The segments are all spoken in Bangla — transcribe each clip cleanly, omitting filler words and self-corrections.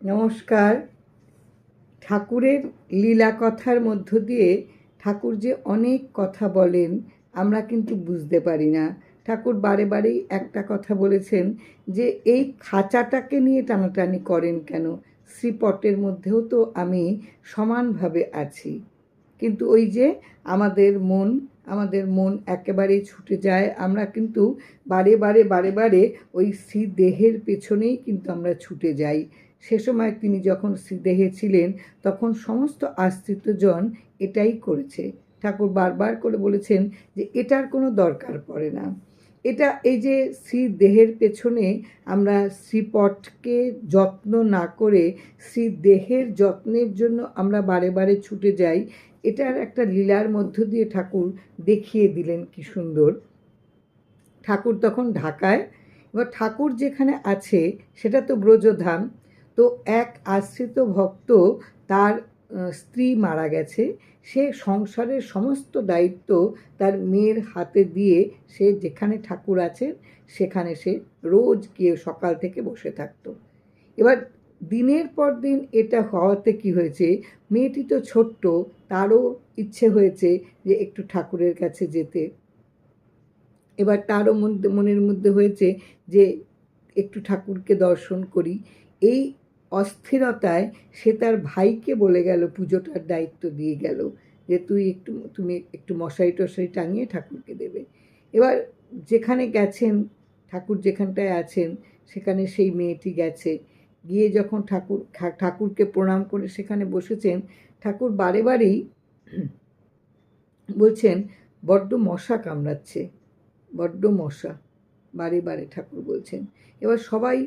নমস্কার। ঠাকুরের লীলা কথার মধ্য দিয়ে ঠাকুর যে অনেক কথা বলেন আমরা কিন্তু বুঝতে পারি না। ঠাকুর বারে বারেই একটা কথা বলেছেন যে এই খাঁচাটাকে নিয়ে টানাটানি করেন কেন? শ্রীপটের মধ্যেও তো আমি সমানভাবে আছি। কিন্তু ওই যে আমাদের মন একেবারেই ছুটে যায়। আমরা কিন্তু বারে বারে ওই শ্রীদেহের পেছনেই কিন্তু আমরা ছুটে যাই। সে সময় তিনি যখন শ্রীদেহে ছিলেন তখন সমস্ত আশ্রিতজন এটাই করেছে। ঠাকুর বারবার করে বলেছেন যে এটার কোনো দরকার পড়ে না। এই যে শ্রীদেহের পেছনে আমরা শ্রীপটকে যত্ন না করে শ্রীদেহের যত্নের জন্য আমরা বারে বারে ছুটে যাই, এটার একটা লীলার মধ্য দিয়ে ঠাকুর দেখিয়ে দিলেন কি সুন্দর। ঠাকুর তখন ঢাকায়, এবার ঠাকুর যেখানে আছে সেটা তো ব্রজধাম। তো এক আশ্রিত ভক্ত, তার স্ত্রী মারা গেছে, সে সংসারের সমস্ত দায়িত্ব তার মেয়ের হাতে দিয়ে সে যেখানে ঠাকুর আছেন সেখানে সে রোজ গিয়ে সকাল থেকে বসে থাকতো। এবার দিনের পর দিন এটা হওয়াতে কি হয়েছে, মেয়েটি তো ছোট্ট, তারও ইচ্ছে হয়েছে যে একটু ঠাকুরের কাছে যেতে। এবার তারও মনের মধ্যে হয়েছে যে একটু ঠাকুরকে দর্শন করি। এই অস্থিরতায় সে তার ভাইকে বলে গেল, পুজোটার দায়িত্ব দিয়ে গেল যে তুমি একটু মশারি টশারি টাঙিয়ে ঠাকুরকে দেবে। এবার যেখানে গেছেন, ঠাকুর যেখানটায় আছেন সেখানে সেই মেয়েটি গেছে, গিয়ে যখন ঠাকুরকে প্রণাম করে সেখানে বসেছেন, ঠাকুর বারে বারেই বলছেন বড্ড মশা কামড়াচ্ছে, বড্ড মশা, বারে বারে ঠাকুর বলছেন। এবার সবাই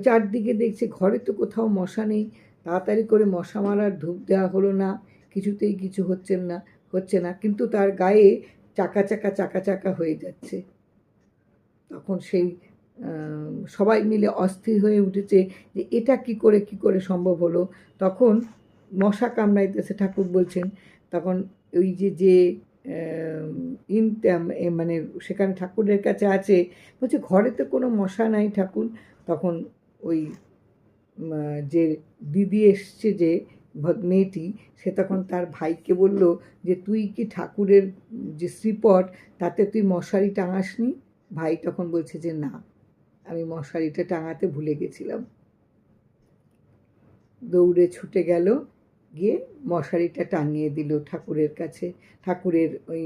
চারদিকে দেখছে, ঘরে তো কোথাও মশা নেই, তাড়াতাড়ি করে মশা মারার ধূপ দেওয়া হলো না, কিছুতেই কিছু হচ্ছে না, কিন্তু তার গায়ে চাকা চাকা হয়ে যাচ্ছে। তখন সেই সবাই মিলে অস্থির হয়ে উঠেছে যে এটা কি করে সম্ভব হলো। তখন মশা কামড়াইতেছে, ঠাকুর বলছেন। তখন ওই যে মানে সেখানে ঠাকুরের কাছে আছে, বলছে ঘরে তো কোনো মশা নাই ঠাকুর। তখন ওই যে দিদি এসছে, যে মেয়েটি, সে তখন তার ভাইকে বলল যে তুই কি ঠাকুরের যে শ্রীপট তাতে তুই মশারি টাঙাসনি? ভাই তখন বলছে যে না, আমি মশারিটা টাঙাতে ভুলে গেছিলাম। দৌড়ে ছুটে গেল, গিয়ে মশারিটা টাঙিয়ে দিল ঠাকুরের কাছে, ঠাকুরের ওই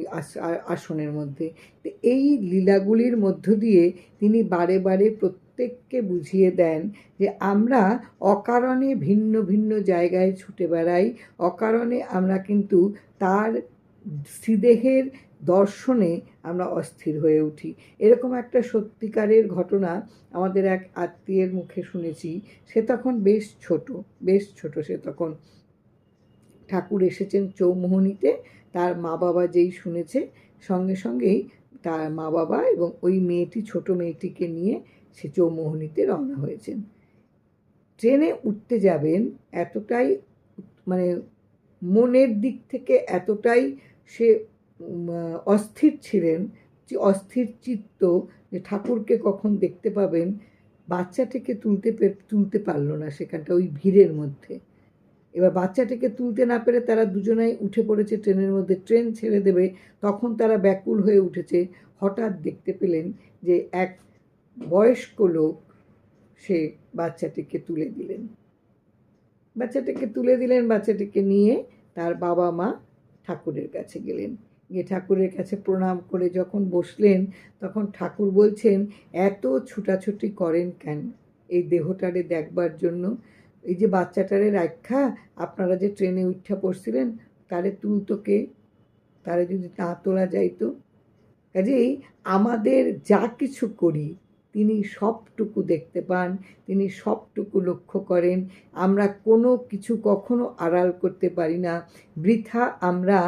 আসনের মধ্যে। তো এই লীলাগুলির মধ্য দিয়ে তিনি বারে বারে প্রত্যেককে বুঝিয়ে দেন যে আমরা অকারণে ভিন্ন ভিন্ন জায়গায় ছুটে বেড়াই, অকারণে আমরা কিন্তু তার শ্রীদেহের দর্শনে আমরা অস্থির হয়ে উঠি। এরকম একটা সত্যিকারের ঘটনা আমাদের এক আত্মীয়ের মুখে শুনেছি। সে তখন বেশ ছোট সে তখন। ঠাকুর এসেছেন চৌমোহনীতে, তার মা বাবা যেই শুনেছে, সঙ্গে সঙ্গেই তার মা বাবা এবং ওই ছোট মেয়েটিকে নিয়ে সে চৌমোহনীতে রওনা হয়েছেন। ট্রেনে উঠতে যাবেন, এতটাই মানে মনের দিক থেকে এতটাই সে অস্থির ছিলেন, যে অস্থির চিত্ত, যে ঠাকুরকে কখন দেখতে পাবেন। বাচ্চাটিকে তুলতে পারল না সেখানটা, ওই ভিড়ের মধ্যে। এবার বাচ্চাটিকে তুলতে না পেরে তারা দুজনাই উঠে পড়েছে ট্রেনের মধ্যে, ট্রেন ছেড়ে দেবে, তখন তারা ব্যাকুল হয়ে উঠেছে। হঠাৎ দেখতে পেলেন যে এক বয়স্ক লোক সে বাচ্চাটিকে তুলে দিলেন। বাচ্চাটিকে নিয়ে তার বাবা মা ঠাকুরের কাছে গেলেন। গিয়ে ঠাকুরের কাছে প্রণাম করে যখন বসলেন, তখন ঠাকুর বলছেন এত ছুটাছুটি করেন কেন এই দেহটারে দেখবার জন্য? এই যে বাচ্চাটারে রাখা আপনারা যে ট্রেনে উঠা পড়ছিলেন, তারে তুলতোকে, তারে যদি না তোলা যাইতো। কাজেই আমাদের যা কিছু করি তিনি সবটুকু দেখতে পান, তিনি সবটুকু লক্ষ্য করেন। আমরা কোনো কিছু কখনো আড়াল করতে পারি না। বৃথা আমরা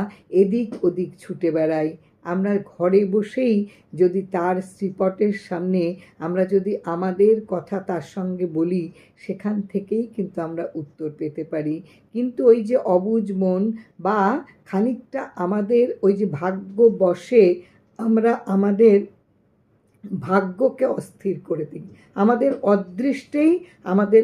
এদিক ওদিক ছুটে বেড়াই। আমরা ঘরে বসেই যদি তার শ্রীপটের সামনে আমরা যদি আমাদের কথা তার সঙ্গে বলি, সেখান থেকেই কিন্তু আমরা উত্তর পেতে পারি। কিন্তু ওই যে অবুঝ মন, বা খানিকটা আমাদের ওই যে ভাগ্যবশে আমরা আমাদের ভাগ্যকে অস্থির করে দিই। আমাদের অদৃষ্টেই আমাদের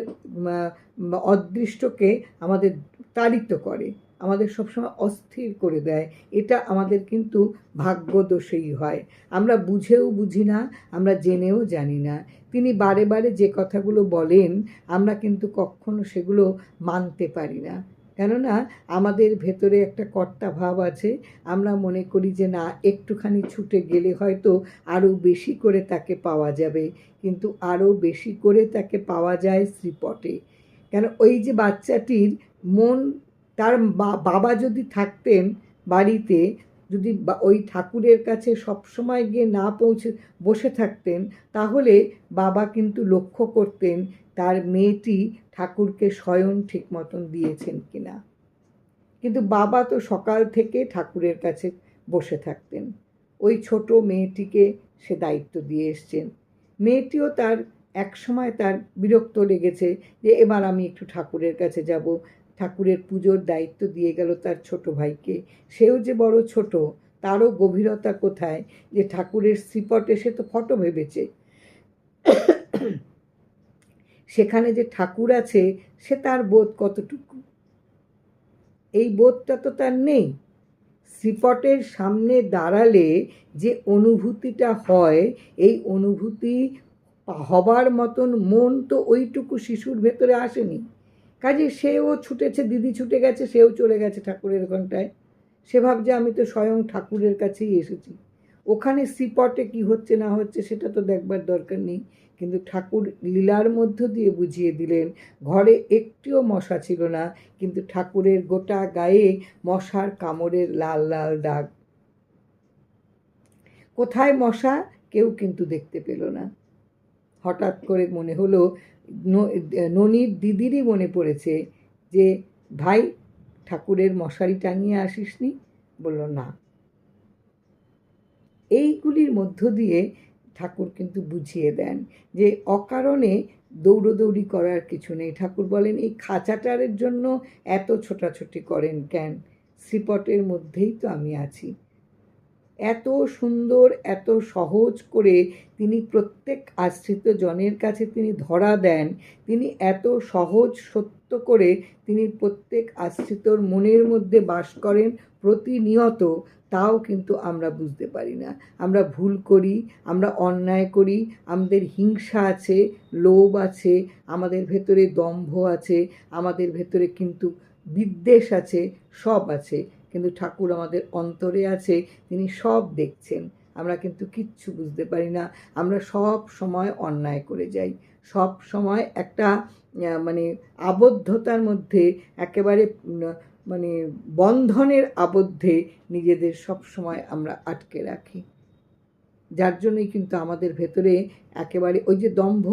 অদৃষ্টকে আমাদের তাড়িত করে, আমাদের সবসময় অস্থির করে দেয়। এটা আমাদের কিন্তু ভাগ্যদোষেই হয়। আমরা বুঝেও বুঝি না, আমরা জেনেও জানি না। তিনি বারে বারে যে কথাগুলো বলেন আমরা কিন্তু কখনো সেগুলো মানতে পারি না, কেননা আমাদের ভেতরে একটা কর্তা ভাব আছে। আমরা মনে করি যে না, একটুখানি ছুটে গেলে হয়তো আরও বেশি করে তাকে পাওয়া যাবে, কিন্তু আরও বেশি করে তাকে পাওয়া যায় শ্রীপটে। কেন, ওই যে বাচ্চাটির মন, তার বাবা যদি থাকতেন বাড়িতে, যদি ওই ঠাকুরের কাছে সবসময় গিয়ে না পৌঁছে বসে থাকতেন, তাহলে বাবা কিন্তু লক্ষ্য করতেন তার মেয়েটি ঠাকুরকে শয়ন ঠিক মতন দিয়েছেন কিনা। কিন্তু বাবা তো সকাল থেকে ঠাকুরের কাছে বসে থাকতেন, ওই ছোট মেয়েটিকে সে দায়িত্ব দিয়ে এসছেন। মেয়েটিও তার এক সময় তার বিরক্ত লেগেছে যে এবার আমি একটু ঠাকুরের কাছে যাব। ঠাকুরের পুজোর দায়িত্ব দিয়ে গেল তার ছোট ভাইকে। সেও যে বড় ছোট, তারও গভীরতা কোথায় যে ঠাকুরের শ্রীপটে সে তো ফটো ভেবেছে, সেখানে যে ঠাকুর আছে সে তার বোধ কতটুকু, এই বোধটা তো তার নেই। শ্রীপটের সামনে দাঁড়ালে যে অনুভূতিটা হয়, এই অনুভূতি হবার মতন মন তো ওইটুকু শিশুর ভেতরে আসেনি। কাজে সেও ছুটেছে, দিদি ছুটে গেছে, সেও চলে গেছে ঠাকুরের ঘন্টায়। সে ভাবছে আমি তো স্বয়ং ঠাকুরের কাছেই এসেছি। ওখানে শ্রীপটে কি হচ্ছে না হচ্ছে সেটা তো দেখবার দরকার নেই, কিন্তু ঠাকুর লীলার মধ্য দিয়ে বুঝিয়ে দিলেন। ঘরে একটিও মশা ছিল না, কিন্তু ঠাকুরের গোটা গায়ে মশার কামড়ের লাল লাল দাগ। কোথায় মশা কেউ কিন্তু দেখতে পেল না। হঠাৎ করে মনে হলো, ননির দিদিরই মনে পড়েছে যে ভাই, ঠাকুরের মশারি টাঙিয়ে আসিসনি? বলল না। এইগুলির মধ্য দিয়ে ঠাকুর কিন্তু বুঝিয়ে দেন যে অকারণে দৌড়োদৌড়ি করার কিছু নেই। ঠাকুর বলেন এই খাঁচাটারের জন্য এত ছোটাছুটি করেন কেন? শ্রীপটের মধ্যেই তো আমি আছি। এত সুন্দর, এত সহজ করে তিনি প্রত্যেক আশ্রিত জনের কাছে তিনি ধরা দেন। তিনি এত সহজ সত্য করে তিনি প্রত্যেক আশ্রিতর মনের মধ্যে বাস করেন প্রতিনিয়ত, তাও কিন্তু আমরা বুঝতে পারি না। আমরা ভুল করি, আমরা অন্যায় করি, আমাদের হিংসা আছে, লোভ আছে, আমাদের ভেতরে দম্ভ আছে, আমাদের ভেতরে কিন্তু বিদ্বেষ আছে, সব আছে। কিন্তু ঠাকুর আমাদের অন্তরে আছে, তিনি সব দেখছেন। আমরা কিন্তু কিচ্ছু বুঝতে পারি না। আমরা সব সময় অন্যায় করে যাই, সব সময় একটা মানে আবদ্ধতার মধ্যে, একেবারে মানে বন্ধনের আবদ্ধে নিজেদের সব সময় আমরা আটকে রাখি। যার জন্যই কিন্তু আমাদের ভেতরে একেবারে ওই যে দম্ভ,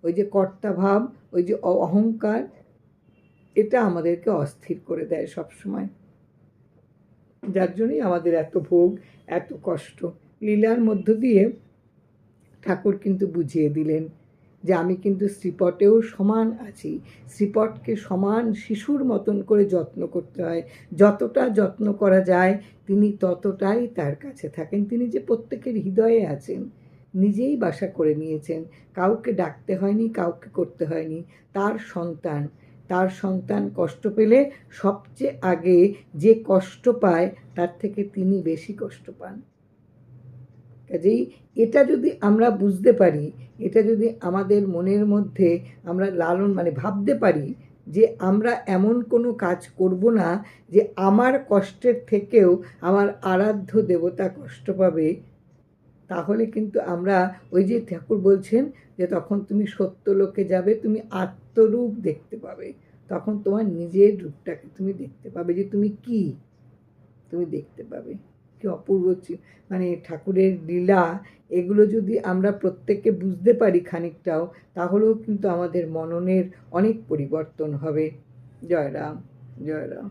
ওই যে কর্তাভাব, ওই যে অহংকার, এটা আমাদেরকে অস্থির করে দেয় সব সময়। যার জন্যই আমাদের এত ভোগ, এত কষ্ট। লীলার মধ্য দিয়ে ঠাকুর কিন্তু বুঝিয়ে দিলেন যে আমি কিন্তু শ্রীপটেও সমান আছি। শ্রীপটকে সমান শিশুর মতন করে যত্ন করতে হয়। যতটা যত্ন করা যায় তিনি ততটাই তার কাছে থাকেন। তিনি যে প্রত্যেকের হৃদয়ে আছেন, নিজেই বাসা করে নিয়েছেন, কাউকে ডাকতে হয়নি, কাউকে করতে হয়নি। তার সন্তান কষ্ট পেলে সবচেয়ে আগে যে কষ্ট পায় তার থেকে তিনি বেশি কষ্ট পান। কাজেই এটা যদি আমরা বুঝতে পারি, এটা যদি আমাদের মনের মধ্যে আমরা লালন ভাবতে পারি যে আমরা এমন কোনো কাজ করব না যে আমার কষ্টের থেকেও আমার আরাধ্য দেবতা কষ্ট পাবে, তাহলে কিন্তু আমরা ওই যে ঠাকুর বলছেন যে তখন তুমি সত্যলোকে যাবে, তুমি আত্মরূপ দেখতে পাবে, তখন তোমার নিজের রূপটাকে তুমি দেখতে পাবে যে তুমি কি, তুমি দেখতে পাবে। কি অপূর্ব ঠাকুরের লীলা, এগুলো যদি আমরা প্রত্যেকে বুঝতে পারি খানিকটাও, তাহলেও কিন্তু আমাদের মননের অনেক পরিবর্তন হবে। জয় রাম, জয় রাম।